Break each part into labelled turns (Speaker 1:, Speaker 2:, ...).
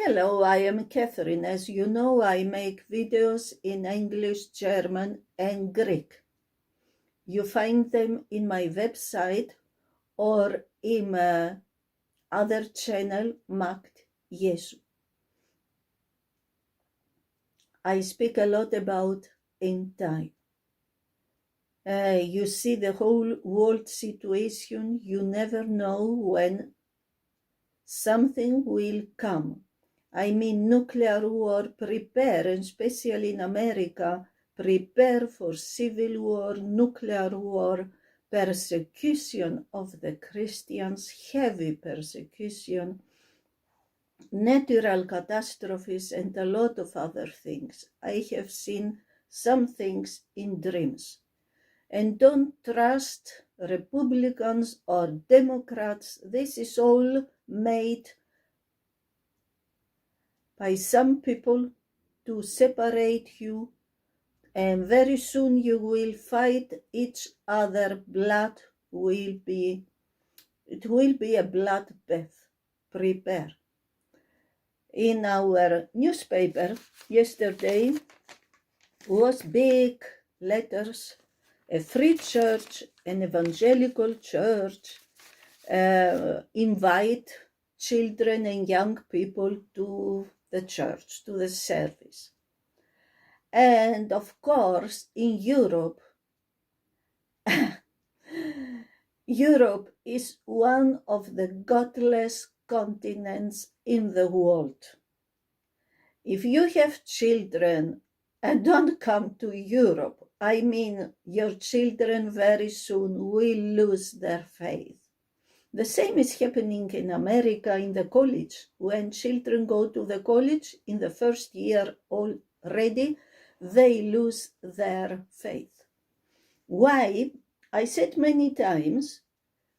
Speaker 1: Hello, I am Catherine. As you know, I make videos in English, German, and Greek. You find them in my website or in other channel marked Yesu. I speak a lot about end time. You see the whole world situation. You never know when something will come. I mean, nuclear war, prepare, and especially in America, prepare for civil war, nuclear war, persecution of the Christians, heavy persecution, natural catastrophes, and a lot of other things. I have seen some things in dreams. And don't trust Republicans or Democrats. This is all made by some people to separate you, and very soon you will fight each other. It will be a bloodbath. Prepare. In our newspaper yesterday was big letters, a free church, an evangelical church, invite children and young people to the church, to the service. And of course, in Europe, Europe is one of the godless continents in the world. If you have children and don't come to Europe, I mean, your children very soon will lose their faith. The same is happening in America in the college. When children go to the college in the first year already, they lose their faith. Why? I said many times,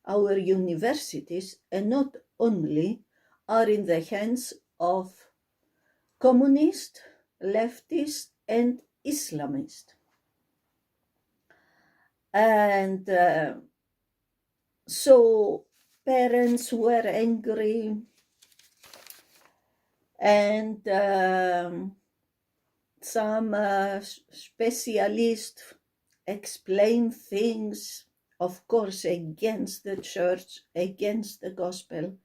Speaker 1: our universities, and not only, are in the hands of communists, leftists, and Islamists. And so parents were angry, and some specialists explain things, of course, against the church, against the gospel.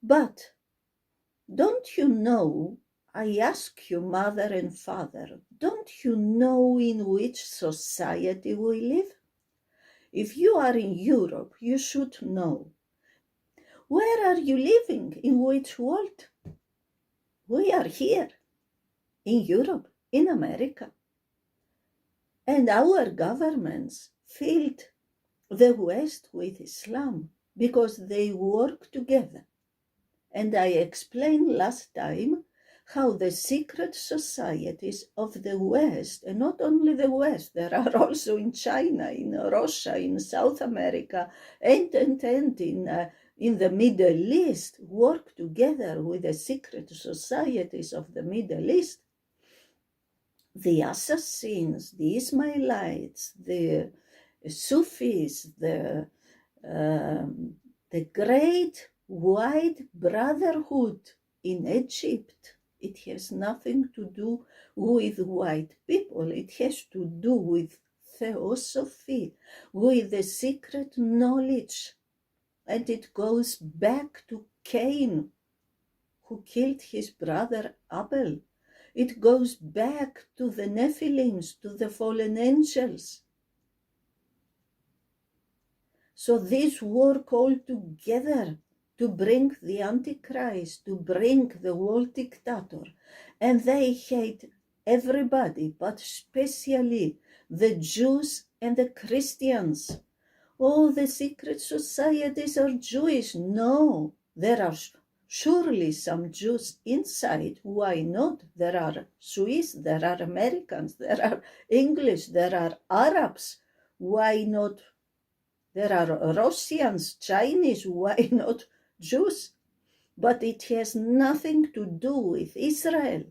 Speaker 1: But don't you know, I ask you, mother and father, don't you know in which society we live? If you are in Europe, you should know. Where are you living? In which world? We are here, in Europe, in America. And our governments filled the West with Islam because they work together. And I explained last time how the secret societies of the West, and not only the West, there are also in China, in Russia, in South America, and in the Middle East, work together with the secret societies of the Middle East. The Assassins, the Ismailites, the Sufis, the great white brotherhood in Egypt. It has nothing to do with white people. It has to do with theosophy, with the secret knowledge. And it goes back to Cain, who killed his brother Abel. It goes back to the Nephilims, to the fallen angels. So these work all together to bring the Antichrist, to bring the world dictator. And they hate everybody, but especially the Jews and the Christians. Oh, the secret societies are Jewish. No, there are surely some Jews inside. Why not? There are Swiss, there are Americans, there are English, there are Arabs. Why not? There are Russians, Chinese, why not Jews? But it has nothing to do with Israel.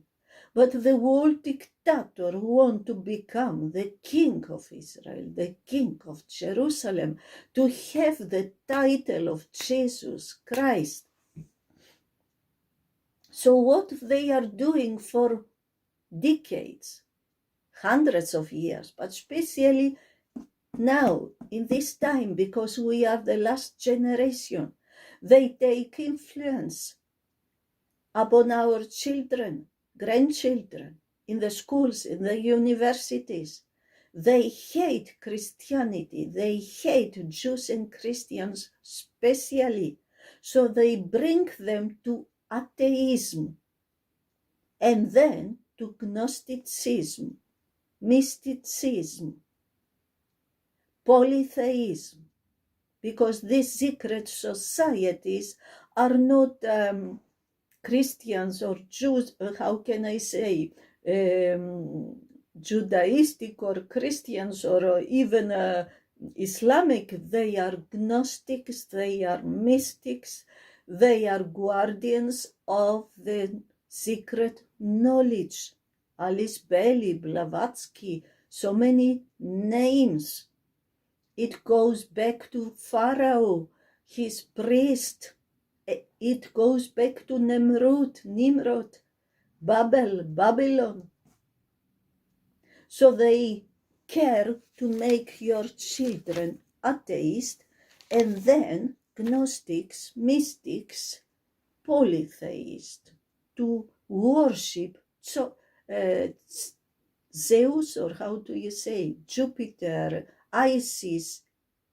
Speaker 1: But the world dictator wants to become the king of Israel, the king of Jerusalem, to have the title of Jesus Christ. So what they are doing for decades, hundreds of years, but especially now, in this time, because we are the last generation, they take influence upon our children, grandchildren, in the schools, in the universities. They hate Christianity. They hate Jews and Christians especially. So they bring them to atheism and then to Gnosticism, mysticism, polytheism, because these secret societies are not Christians or Jews, how can I say, Judaistic or Christians or even Islamic. They are Gnostics, they are mystics, they are guardians of the secret knowledge. Alice Bailey, Blavatsky, so many names. It goes back to Pharaoh, his priest. It goes back to Nimrod, Babylon. So they care to make your children atheist and then Gnostics, mystics, polytheist, to worship Zeus, or how do you say, Jupiter, Isis,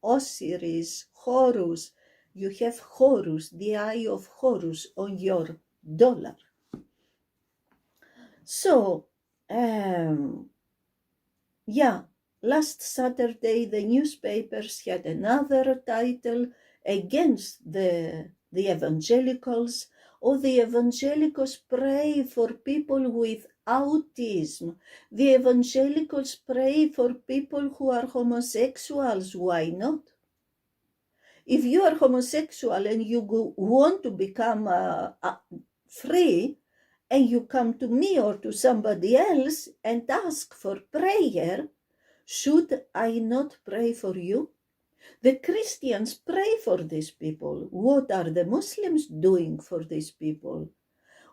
Speaker 1: Osiris, Horus. You have Horus, the eye of Horus, on your dollar. So, yeah, last Saturday the newspapers had another title against the evangelicals. Oh, the evangelicals pray for people with autism. The evangelicals pray for people who are homosexuals. Why not? If you are homosexual and you want to become free, and you come to me or to somebody else and ask for prayer, should I not pray for you? The Christians pray for these people. What are the Muslims doing for these people?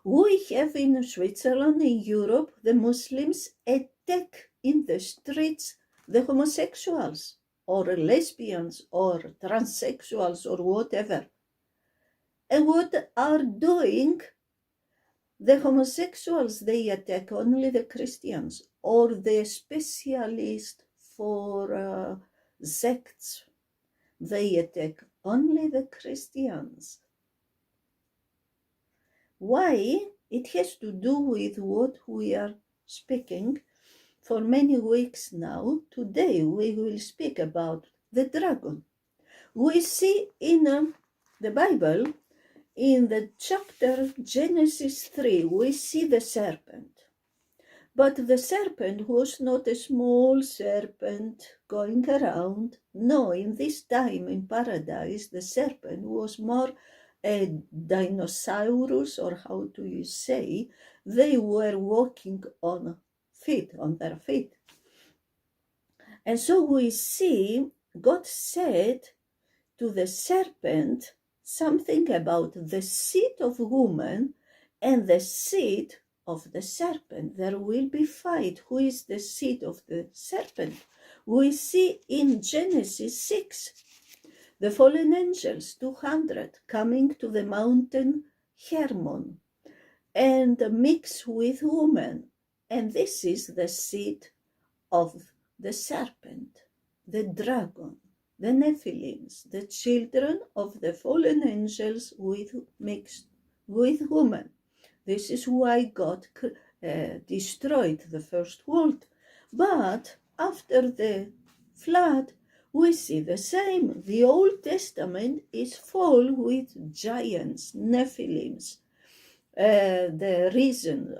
Speaker 1: We have in Switzerland, in Europe, the Muslims attack in the streets the homosexuals or lesbians or transsexuals or whatever. And what are doing the homosexuals? They attack only the Christians or the specialists for sects. They attack only the Christians. Why? It has to do with what we are speaking for many weeks now. Today we will speak about the dragon. We see in the Bible, in the chapter Genesis 3, we see the serpent. But the serpent was not a small serpent going around. No, in this time in paradise, the serpent was more a dinosaurus, or how do you say? They were walking on their feet. And so we see God said to the serpent something about the seed of woman and the seed of the serpent. There will be fight. Who is the seed of the serpent? We see in Genesis 6, the fallen angels, 200, coming to the mountain Hermon and mix with woman. And this is the seed of the serpent, the dragon, the Nephilims, the children of the fallen angels mixed with woman. This is why God destroyed the first world. But after the flood, we see the same. The Old Testament is full with giants, Nephilims, the reason,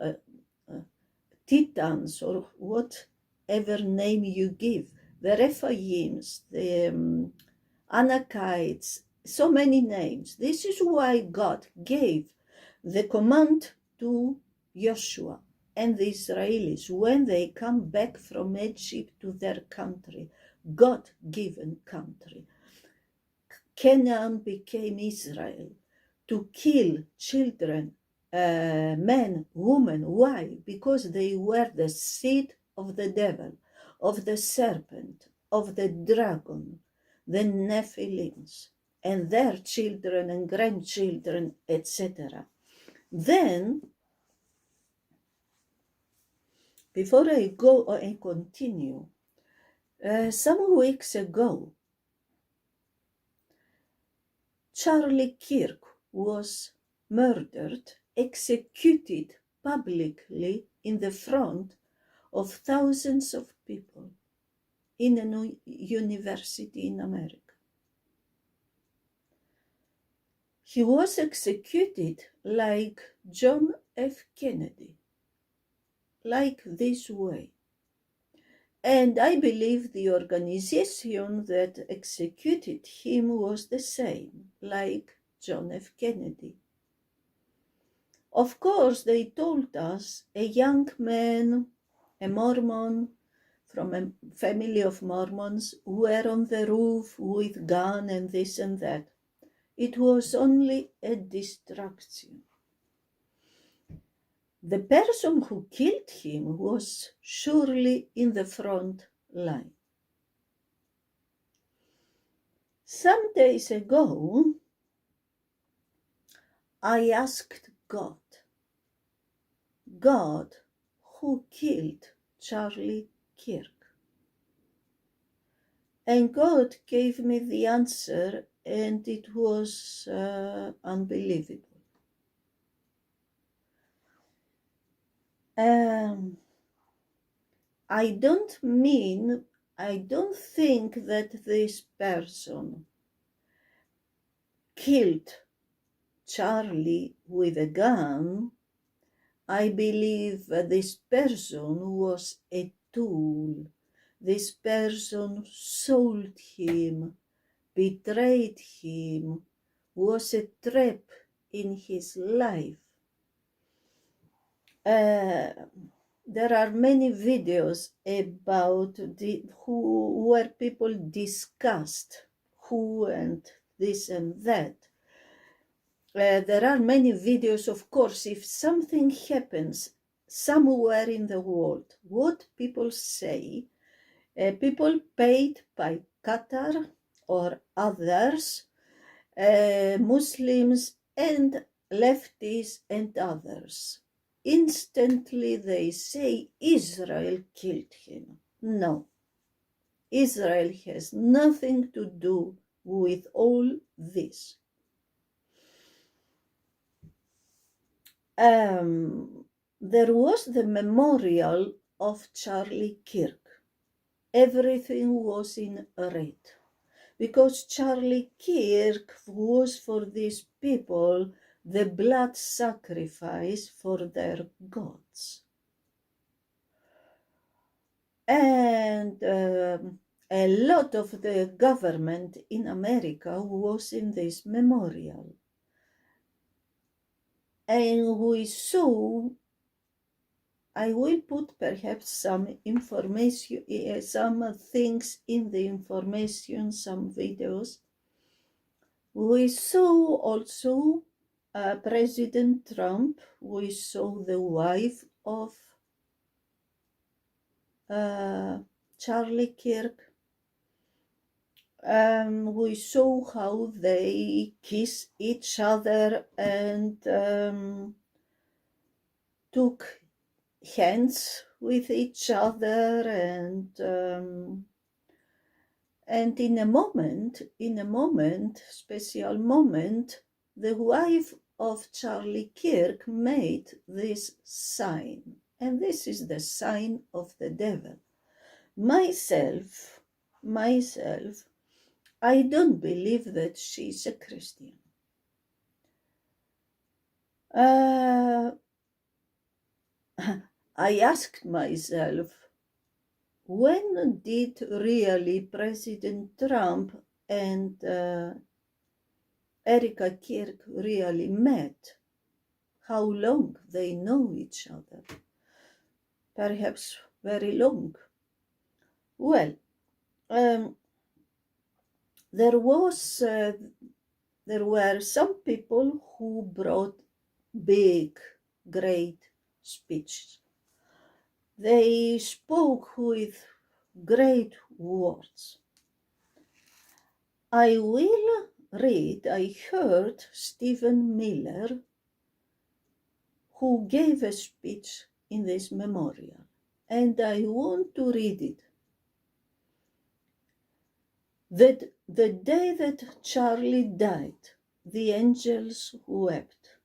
Speaker 1: Titans, or whatever name you give, the Rephaims, the Anakites, so many names. This is why God gave the command to Joshua and the Israelis when they come back from Egypt to their country, God-given country. Canaan became Israel, to kill children men, women. Why? Because they were the seed of the devil, of the serpent, of the dragon, the Nephilims, and their children and grandchildren, etc. Then, before I go and continue, some weeks ago, Charlie Kirk was murdered, executed publicly in the front of thousands of people in a university in America. He was executed like John F. Kennedy, like this way. And I believe the organization that executed him was the same, like John F. Kennedy. Of course, they told us a young man, a Mormon, from a family of Mormons, were on the roof with gun and this and that. It was only a distraction. The person who killed him was surely in the front line. Some days ago, I asked God, who killed Charlie Kirk? And God gave me the answer, and it was unbelievable. I don't think that this person killed Charlie with a gun. I believe this person was a tool. This person sold him, betrayed him, was a trap in his life. There are many videos about where people discussed who and this and that. There are many videos, of course. If something happens somewhere in the world, what people say, people paid by Qatar or others, Muslims and lefties and others, instantly they say Israel killed him. No, Israel has nothing to do with all this. There was the memorial of Charlie Kirk. Everything was in red, because Charlie Kirk was for these people the blood sacrifice for their gods. And a lot of the government in America was in this memorial. And we saw, I will put perhaps some information, some things in the information, some videos. We saw also President Trump. We saw the wife of Charlie Kirk. We saw how they kiss each other and took hands with each other, and in a moment, special moment, the wife of Charlie Kirk made this sign, and this is the sign of the devil. Myself, I don't believe that she's a Christian. I asked myself, when did really President Trump and Erika Kirk really met? How long they know each other? Perhaps very long. Well, there were some people who brought big, great speeches. They spoke with great words. I heard Stephen Miller, who gave a speech in this memorial, and I want to read it. That the day that Charlie died, the angels wept,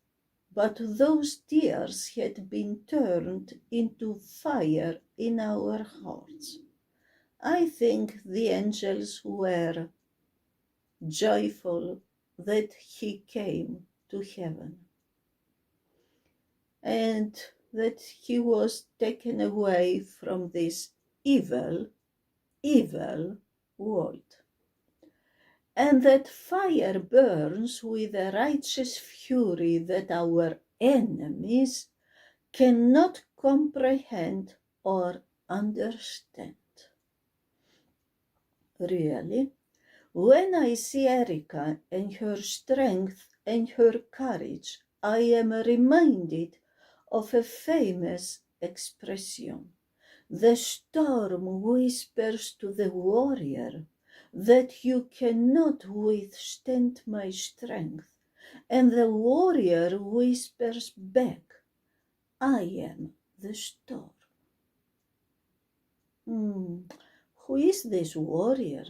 Speaker 1: but those tears had been turned into fire in our hearts. I think the angels were joyful that he came to heaven and that he was taken away from this evil world. And that fire burns with a righteous fury that our enemies cannot comprehend or understand. Really, when I see Erica and her strength and her courage, I am reminded of a famous expression. The storm whispers to the warrior that you cannot withstand my strength, and the warrior whispers back, I am the storm. Who is this warrior?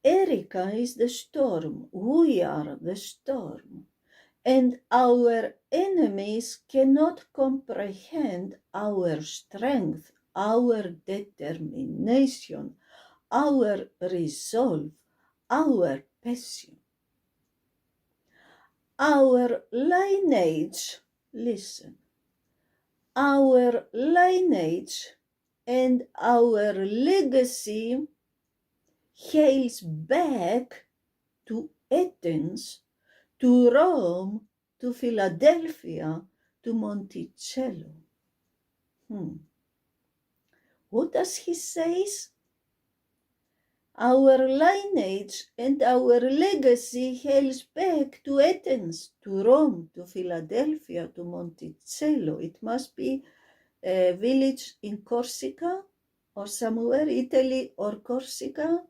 Speaker 1: Erica is the storm. We are the storm. And our enemies cannot comprehend our strength, our determination, our resolve, our passion. Our lineage, listen, our lineage and our legacy hails back to Athens, to Rome, to Philadelphia, to Monticello. What does he say? Our lineage and our legacy hails back to Athens, to Rome, to Philadelphia, to Monticello. It must be a village in Corsica or somewhere, Italy or Corsica,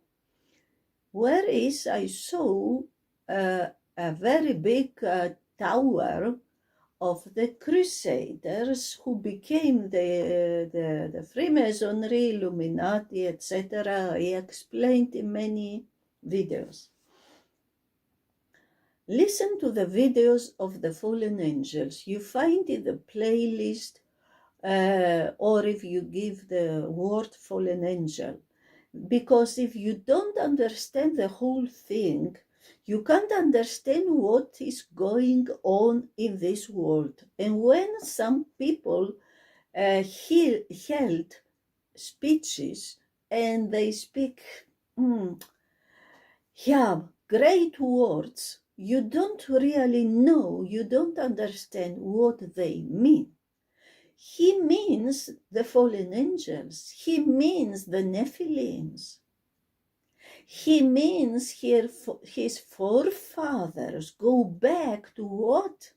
Speaker 1: where I saw a very big tower of the Crusaders who became the Freemasonry, Illuminati, etc. I explained in many videos. Listen to the videos of the fallen angels. You find in the playlist, or if you give the word fallen angel. Because if you don't understand the whole thing, you can't understand what is going on in this world. And when some people held speeches and they speak, great words, you don't really know, you don't understand what they mean. He means the fallen angels. He means the Nephilims. He means his forefathers go back to what?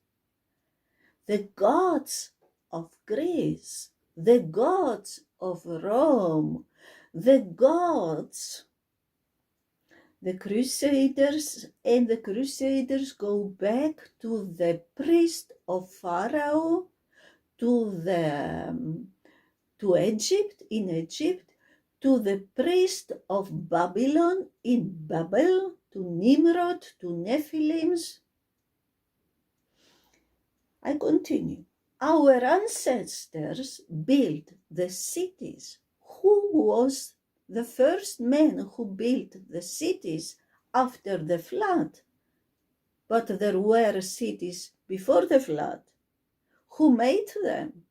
Speaker 1: The gods of Greece, the gods of Rome, the gods. The Crusaders and the Crusaders go back to the priest of Pharaoh, to Egypt, in Egypt, to the priest of Babylon in Babel, to Nimrod, to Nephilims. I continue. Our ancestors built the cities. Who was the first man who built the cities after the flood? But there were cities before the flood. Who made them?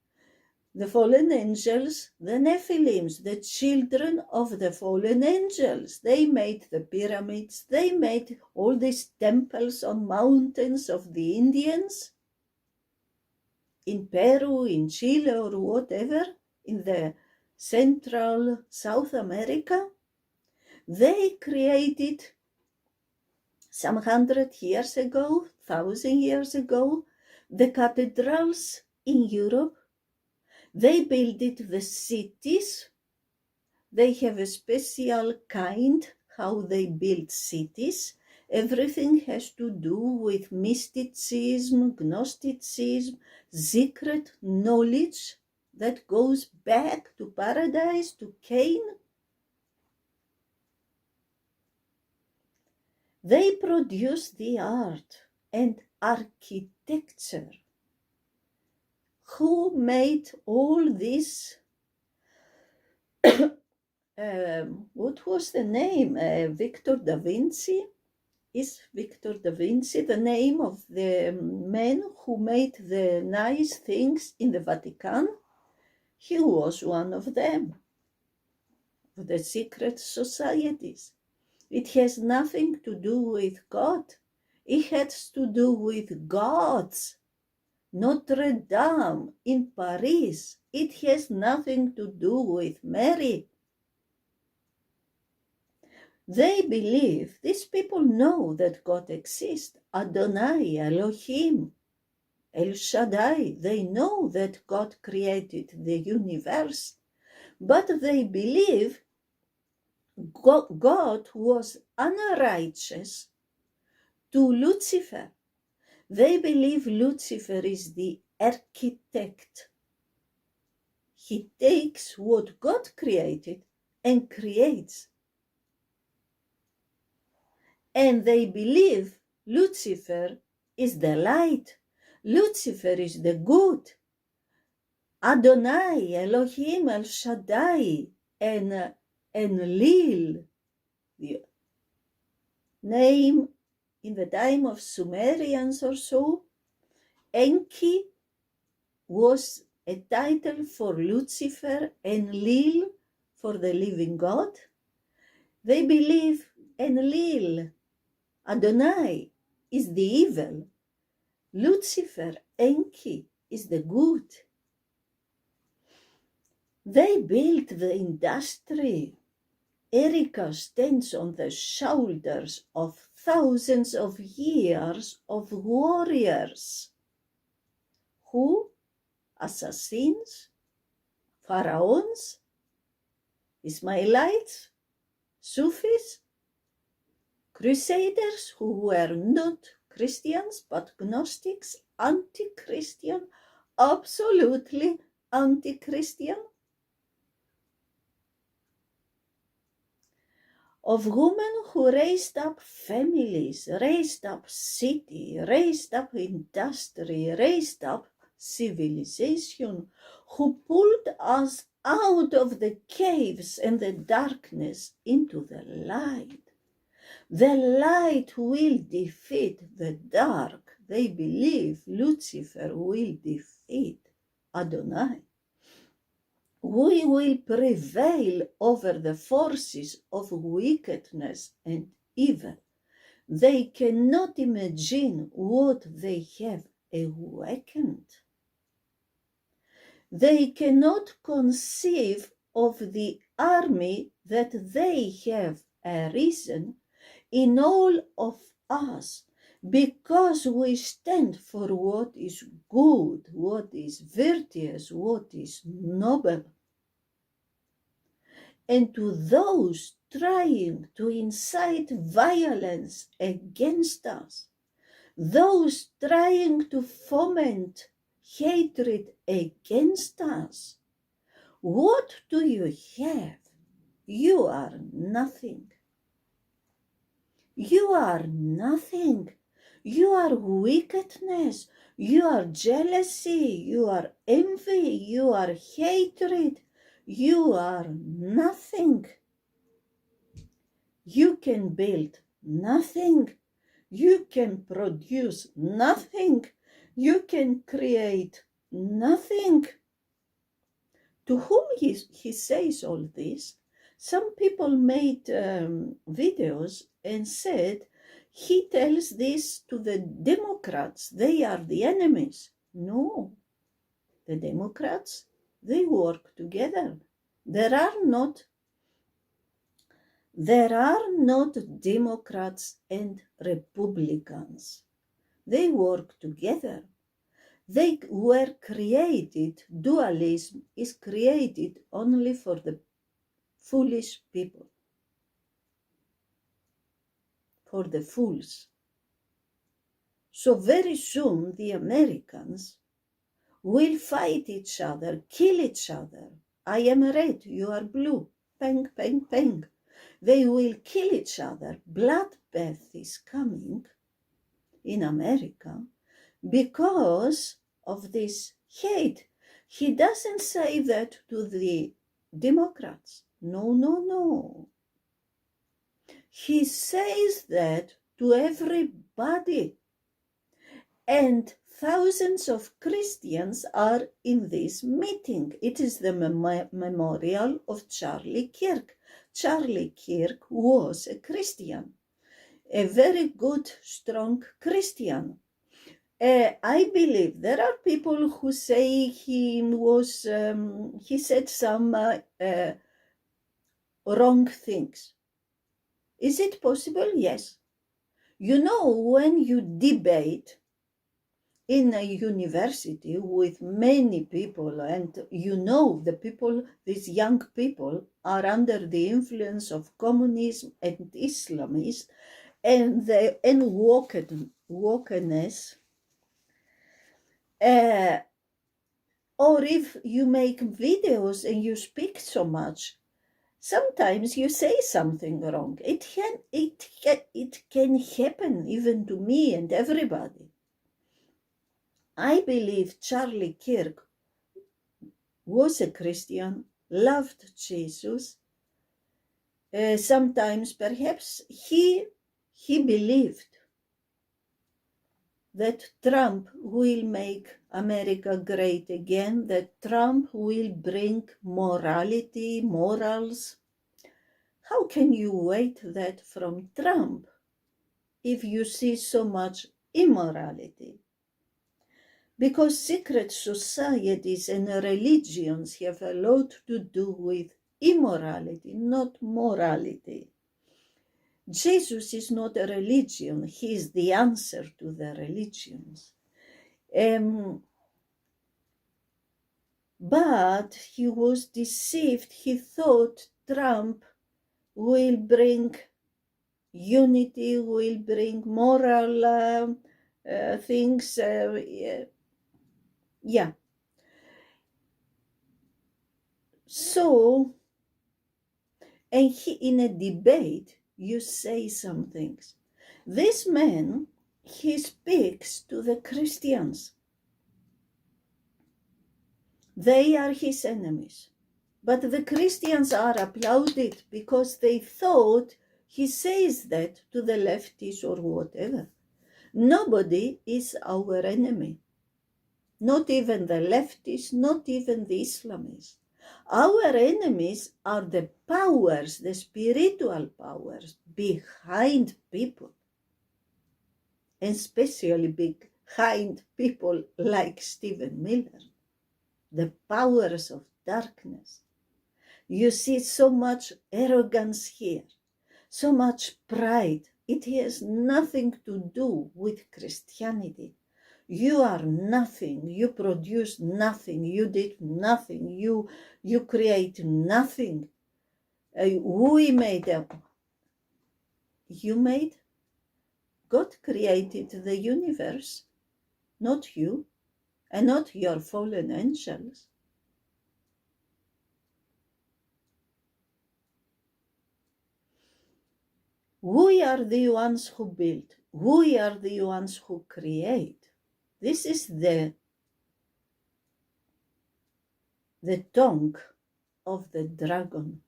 Speaker 1: The fallen angels, the Nephilims, the children of the fallen angels. They made the pyramids. They made all these temples on mountains of the Indians in Peru, in Chile, or whatever, in the Central South America. They created some 100 years ago, 1,000 years ago, the cathedrals in Europe, they built the cities. They have a special kind how they build cities. Everything has to do with mysticism, Gnosticism, secret knowledge that goes back to paradise, to Cain. They produce the art and architecture. Who made all this? What was the name? Victor da Vinci? Is Victor da Vinci the name of the man who made the nice things in the Vatican? He was one of them, of the secret societies. It has nothing to do with God. It has to do with gods. Notre Dame in Paris, it has nothing to do with Mary. They believe, these people know that God exists, Adonai, Elohim, El Shaddai. They know that God created the universe, but they believe God was unrighteous to Lucifer. They believe Lucifer is the architect. He takes what God created and creates. And they believe Lucifer is the light. Lucifer is the good. Adonai, Elohim, El Shaddai, and Enlil, the name in the time of Sumerians or so. Enki was a title for Lucifer, Enlil for the living God. They believe Enlil, Adonai, is the evil. Lucifer, Enki, is the good. They built the industry. Erica stands on the shoulders of thousands of years of warriors. Who? Assassins? Pharaohs? Ismailites? Sufis? Crusaders who were not Christians but Gnostics, anti-Christian, absolutely anti-Christian. Of women who raised up families, raised up city, raised up industry, raised up civilization, who pulled us out of the caves and the darkness into the light. The light will defeat the dark. They believe Lucifer will defeat Adonai. We will prevail over the forces of wickedness and evil. They cannot imagine what they have awakened. They cannot conceive of the army that they have arisen in all of us, because we stand for what is good, what is virtuous, what is noble. And to those trying to incite violence against us, those trying to foment hatred against us, what do you have? You are nothing. You are nothing. You are wickedness. You are jealousy. You are envy. You are hatred. You are nothing. You can build nothing. You can produce nothing. You can create nothing. To whom he says all this? Some people made videos and said, he tells this to the Democrats. They are the enemies. No. The Democrats, they work together. There are not There are not Democrats and Republicans. They work together. They were created, dualism is created only for the foolish people, for the fools. So very soon the Americans will fight each other, kill each other. I am red, you are blue. Peng, peng, peng. They will kill each other. Bloodbath is coming in America because of this hate. He doesn't say that to the Democrats. No, no, no. He says that to everybody. And thousands of Christians are in this meeting. It is the memorial of Charlie Kirk. Charlie Kirk was a Christian, a very good, strong Christian. I believe there are people who say he was, he said some wrong things. Is it possible? Yes. You know, when you debate in a university with many people, and you know the people, these young people are under the influence of communism and Islamism and the wokenness, or if you make videos and you speak so much, sometimes you say something wrong. It can happen even to me and everybody. I believe Charlie Kirk was a Christian, loved Jesus. Sometimes perhaps he believed that Trump will make America great again, that Trump will bring morality, morals. How can you wait that from Trump if you see so much immorality? Because secret societies and religions have a lot to do with immorality, not morality. Jesus is not a religion, he is the answer to the religions. But he was deceived. He thought Trump will bring unity, will bring moral things. Yeah. So, and in a debate, you say some things. This man, he speaks to the Christians. They are his enemies. But the Christians are applauded because they thought he says that to the lefties or whatever. Nobody is our enemy. Not even the leftists, not even the Islamists. Our enemies are the powers, the spiritual powers behind people, and especially behind people like Stephen Miller, the powers of darkness. You see so much arrogance here, so much pride. It has nothing to do with Christianity. You are nothing, you produce nothing, you did nothing, you create nothing. We made you made? God created the universe, not you, and not your fallen angels. We are the ones who build. We are the ones who create. This is the tongue of the dragon,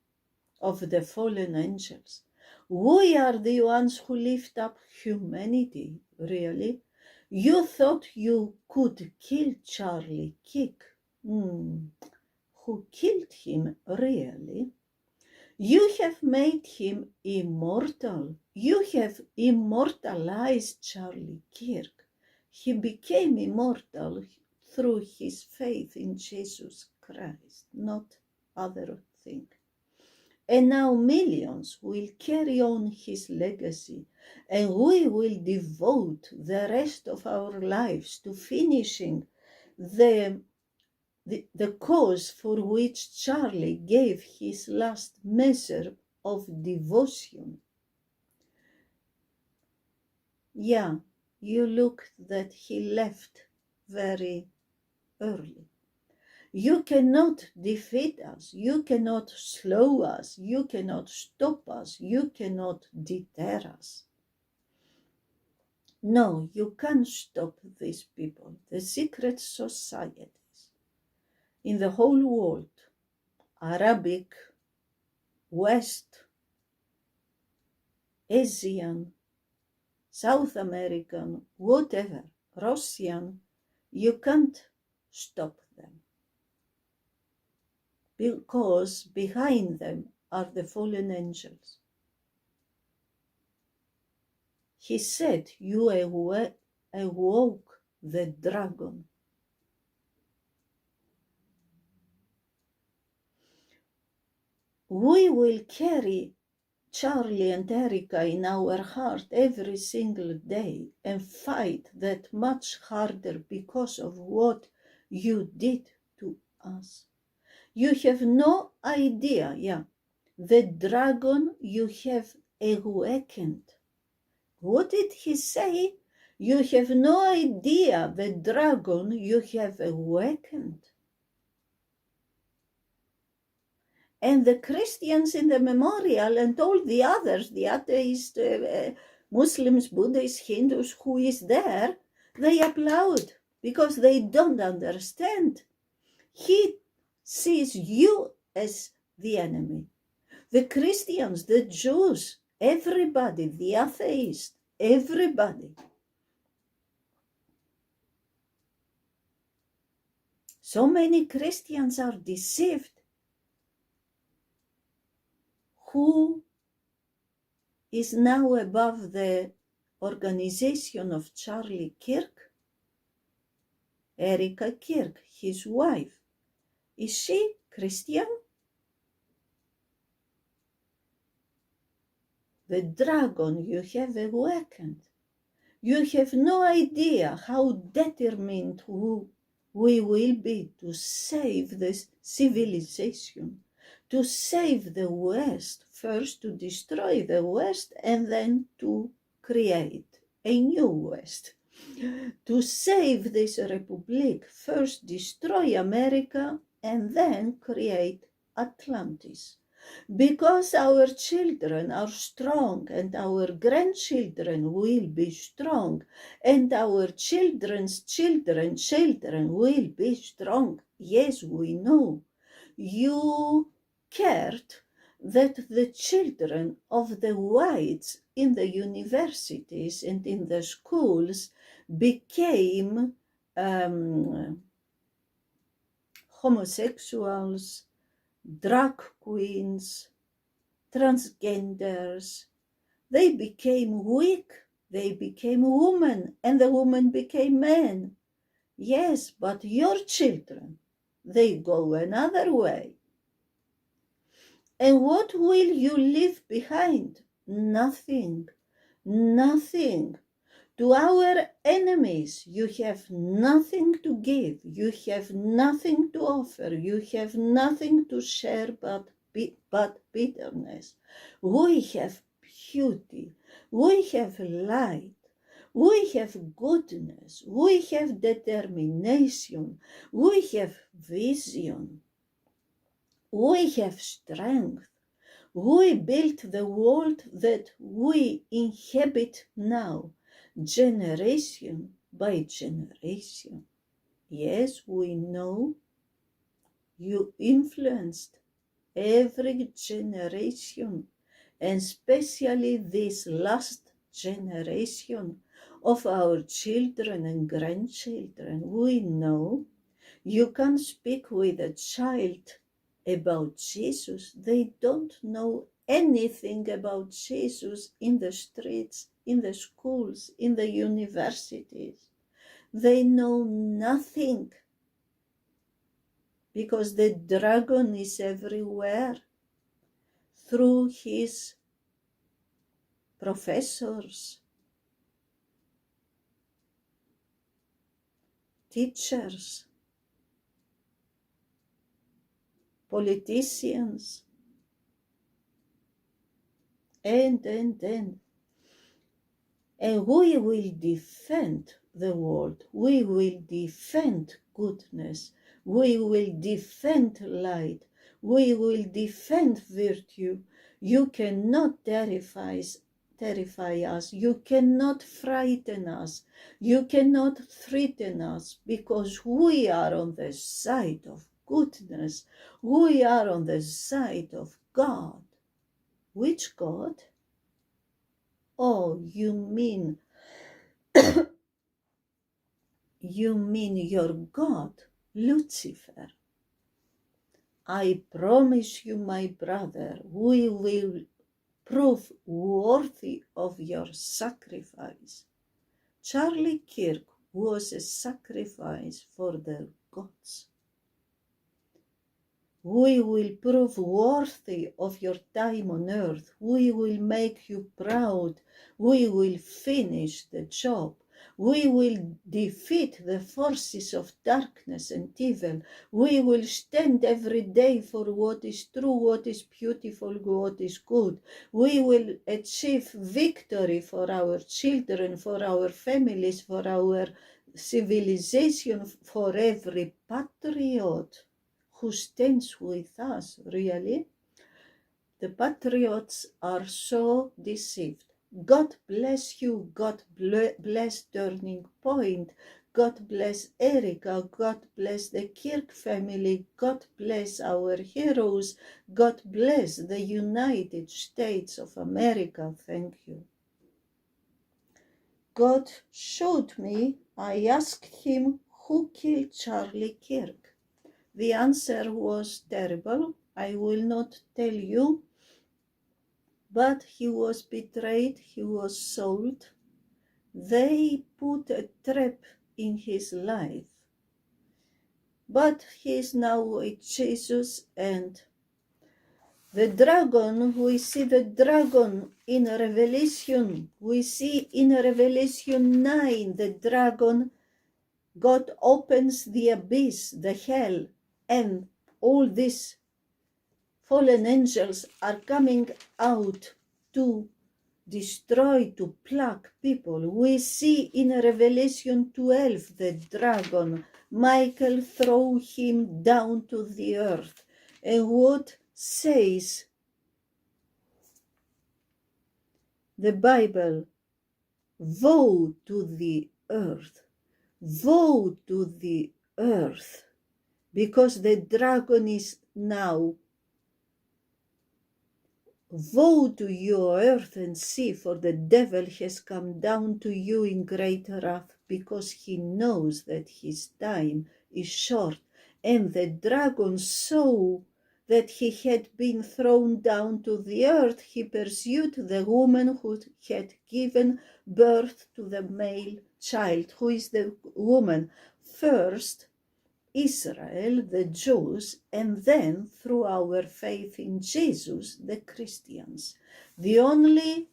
Speaker 1: of the fallen angels. We are the ones who lift up humanity, really. You thought you could kill Charlie Kirk. Who killed him, really? You have made him immortal. You have immortalized Charlie Kirk. He became immortal through his faith in Jesus Christ, not other thing. And now millions will carry on his legacy, and we will devote the rest of our lives to finishing the cause for which Charlie gave his last measure of devotion. Yeah, you look that he left very early. You cannot defeat us. You cannot slow us. You cannot stop us. You cannot deter us. No, you can't stop these people. The secret societies in the whole world, Arabic, West, Asian, South American, whatever, Russian, you can't stop them. Because behind them are the fallen angels. He said, you awoke the dragon. We will carry Charlie and Erica in our heart every single day and fight that much harder because of what you did to us. You have no idea, the dragon you have awakened. What did he say? You have no idea the dragon you have awakened. And the Christians in the memorial and all the others, the atheists, Muslims, Buddhists, Hindus, who is there, they applaud because they don't understand. He sees you as the enemy. The Christians, the Jews, everybody, the atheists, everybody. So many Christians are deceived. Who is now above the organization of Charlie Kirk? Erica Kirk, his wife. Is she Christian? The dragon you have awakened. You have no idea how determined we will be to save this civilization, to save the West, first to destroy the West and then to create a new West. To save this republic, first destroy America and then create Atlantis. Because our children are strong and our grandchildren will be strong and our children's children will be strong. Yes, we know. You cared that the children of the whites in the universities and in the schools became homosexuals, drag queens, transgenders. They became weak, they became women, and the women became men. Yes, but your children, they go another way. And what will you leave behind? Nothing, nothing. To our enemies, you have nothing to give. You have nothing to offer. You have nothing to share but bitterness. We have beauty. We have light. We have goodness. We have determination. We have vision. We have strength. We built the world that we inhabit now, generation by generation. Yes, we know you influenced every generation, and especially this last generation of our children and grandchildren. We know you can speak with a child about Jesus. They don't know anything about Jesus in the streets, in the schools, in the universities. They know nothing because the dragon is everywhere. through his professors, teachers, politicians, and. And we will defend the world. We will defend goodness. We will defend light. We will defend virtue. You cannot terrify us. You cannot frighten us. You cannot threaten us, because we are on the side of goodness. We are on the side of God. Which God? Oh, you mean your God, Lucifer. I promise you, my brother, we will prove worthy of your sacrifice. Charlie Kirk was a sacrifice for the gods. We will prove worthy of your time on earth. We will make you proud. We will finish the job. We will defeat the forces of darkness and evil. We will stand every day for what is true, what is beautiful, what is good. We will achieve victory for our children, for our families, for our civilization, for every patriot who stands with us, really. The patriots are so deceived. God bless you. God bless Turning Point. God bless Erica. God bless the Kirk family. God bless our heroes. God bless the United States of America. Thank you. God showed me. I asked him, who killed Charlie Kirk? The answer was terrible. I will not tell you. But he was betrayed. He was sold. They put a trap in his life. But he is now with Jesus, and the dragon, we see the dragon in Revelation. We see in Revelation 9, the dragon, God opens the abyss, the hell, and all these fallen angels are coming out to destroy, to pluck people. We see in Revelation 12 the dragon. Michael throw him down to the earth. And what says the Bible? Woe to the earth. Woe to the earth. Because the dragon is now. Woe to you, earth and sea, for the devil has come down to you in great wrath, because he knows that his time is short. And the dragon saw that he had been thrown down to the earth. He pursued the woman who had given birth to the male child. Who is the woman? First, Israel, the Jews, and then through our faith in Jesus, the Christians. The only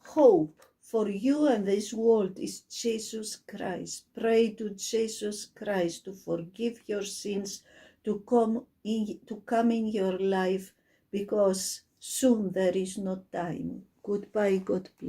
Speaker 1: hope for you and this world is Jesus Christ. Pray to Jesus Christ to forgive your sins, to come in your life, because soon there is no time. Goodbye, God bless.